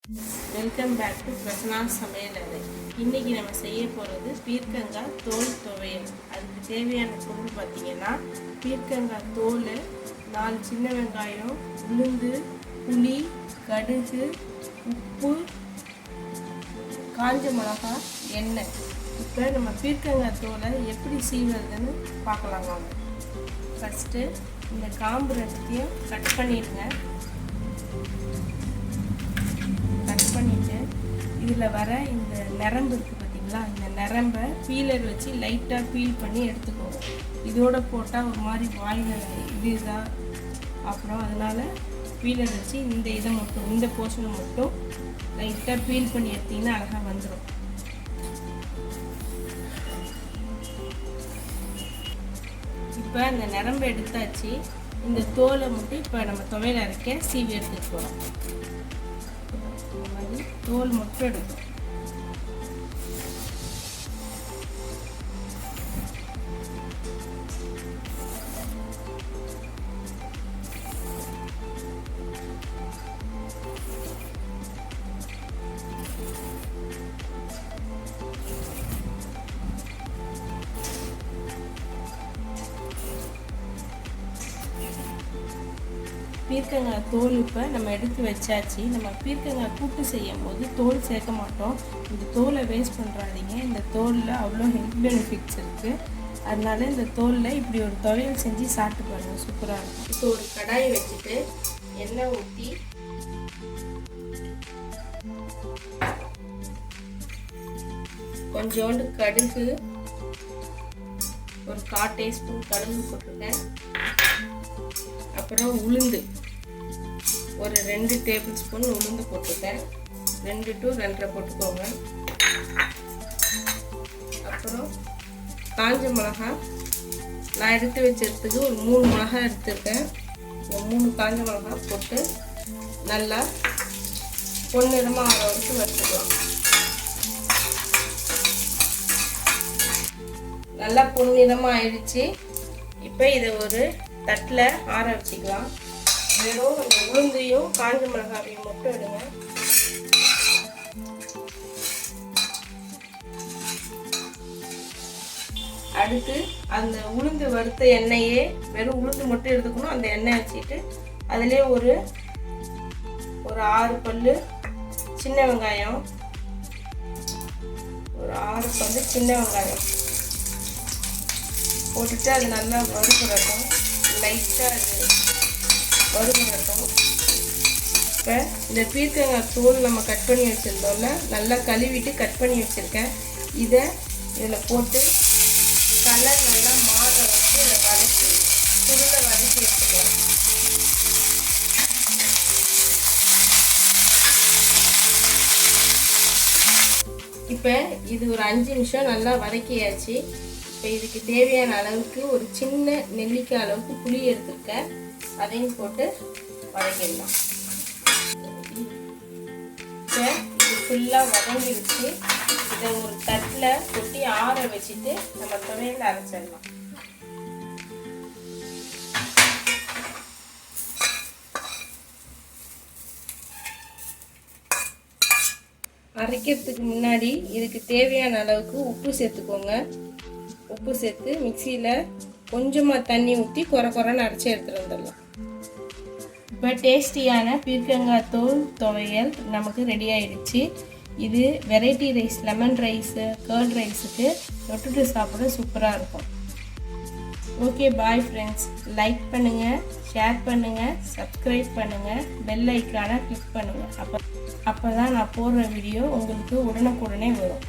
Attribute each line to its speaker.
Speaker 1: Welcome back to Prasanna சமையல் அறை. இன்றைக்கி நம்ம செய்ய போகிறது பீர்க்கங்காய் தோல் துவையல். அதுக்கு தேவையான பொருள் பார்த்திங்கன்னா பீர்க்கங்காய் தோல், 4 சின்ன வெங்காயம், உளுந்து, புளி, கடுகு, உப்பு, காஞ்ச மிளகாய், எண்ணெய். இப்போ நம்ம பீர்க்கங்காய் தோலை எப்படி சீவுறதுன்னு பார்க்கலாம் வாங்க. ஃபஸ்ட்டு இந்த காம்பு ரெண்டுத்தையும் கட் பண்ணிடுங்க. கட் பண்ணிவிட்டு இதில் வர இந்த நரம்பு இருக்குது பார்த்திங்களா, இந்த நரம்பை பீலர் வச்சு லைட்டாக பீல் பண்ணி எடுத்துக்கோங்க. இதோடு போட்டால் ஒரு மாதிரி வாயில் இதுதான், அப்புறம் அதனால் பீலர் வச்சு இந்த இதை மட்டும், இந்த போர்ஷனை மட்டும் லைட்டாக பீல் பண்ணி எடுத்திங்கன்னா அழகாக வந்துடும். இப்போ அந்த நரம்பை எடுத்தாச்சு. இந்த தோலை மட்டும் இப்போ நம்ம துவையல் அரைக்க சீவி எடுத்துட்டு போகிறோம். இந்த மாதிரி தோல் மட்டும் எடுக்கும். பீர்க்கங்காய் தோல் இப்போ நம்ம எடுத்து வச்சாச்சு. நம்ம பீர்க்கங்காய் கூட்டு செய்யும் போது தோல் சேர்க்க மாட்டோம். இந்த தோலை வேஸ்ட் பண்ணுறாதீங்க. இந்த தோலில் அவ்வளோ ஹெல்த் பெனிஃபிட்ஸ் இருக்குது. அதனால இந்த தோலில் இப்படி ஒரு துவையல் செஞ்சு சாப்பிட்டு பாருங்கள், சூப்பராக இருக்கும். இப்போ ஒரு கடாயை வச்சுட்டு எண்ணெய் ஊற்றி கொஞ்சோண்டு கடுகு, ஒரு 1/4 டீஸ்பூன் கடுகு போட்டிருக்கேன். அப்புறம் உளுந்து ஒரு 2 டேபிள் ஸ்பூன் உளுந்து போட்டுருக்கேன். 2 to 2.5 போட்டுக்கோங்க. அப்புறம் காஞ்ச மிளகாய் நான் எடுத்து வச்சதுக்கு ஒரு 3 மிளகாய் எடுத்துருக்கேன். ஒரு 3 காஞ்ச மிளகாய் போட்டு நல்லா பொன்னிறமாக ஆற வரைக்கும் வறுத்துக்கலாம். நல்லா பொன்னிறமாக ஆயிடுச்சு. இப்போ இதை ஒரு தட்டில் ஆற வச்சுக்கலாம். வெறும் அந்த உளுந்தையும் காஞ்ச மிளகாயையும் மட்டும் எடுங்க. அடுத்து அந்த உளுந்து வறுத்த எண்ணெயே, வெறும் உளுந்து மட்டும் எடுத்துக்கணும். அந்த எண்ணெய் வச்சுட்டு அதிலே ஒரு 6 பல்லு சின்ன வெங்காயம், ஒரு 6 பல்லு சின்ன வெங்காயம் போட்டுட்டு அது நல்லா வறுக்கிறட்டும். லைட்டாக அது வறுக்கிறட்டும். இப்போ இந்த பீர்க்கங்காய் தோல் நம்ம கட் பண்ணி வச்சுருந்தோம்ல, நல்லா கழுவிட்டு கட் பண்ணி வச்சுருக்கேன். இதில் போட்டு கலர் நல்லா மாற வச்சு இதை வதக்கி சுருளை வதக்கி எடுத்துக்கலாம். இப்போ இது ஒரு 5 நிமிஷம் நல்லா வதக்கியாச்சு. இப்போ இதுக்கு தேவையான அளவுக்கு ஒரு சின்ன நெல்லிக்காய் அளவுக்கு புளி எடுத்துருக்கேன். அதையும் போட்டு வதக்கிடலாம். இப்போ இது ஃபுல்லாக வதங்கி வச்சு இதை ஒரு தட்டில் கொட்டி ஆற வச்சுட்டு நம்ம துவையல் அரைச்சிடலாம். அரைக்கிறதுக்கு முன்னாடி இதுக்கு தேவையான அளவுக்கு உப்பு சேர்த்துக்கோங்க. உப்பு சேர்த்து மிக்சியில் கொஞ்சமாக தண்ணி ஊற்றி குறைன்னு அரைச்சி எடுத்துகிட்டு வந்துடலாம். இப்போ டேஸ்டியான பீர்க்கங்காய் தோல் துவையல் நமக்கு ரெடி ஆகிடுச்சு. இது variety rice, lemon rice, curd ரைஸுக்கு தொட்டுட்டு சாப்பிட சூப்பராக இருக்கும். Okay, bye friends. லைக் பண்ணுங்கள், ஷேர் பண்ணுங்கள், சப்ஸ்கிரைப் பண்ணுங்கள், பெல் ஐக்கானை கிளிக் பண்ணுங்கள். அப்போ தான் நான் போடுற வீடியோ உங்களுக்கு உடனுக்குடனே வரும்.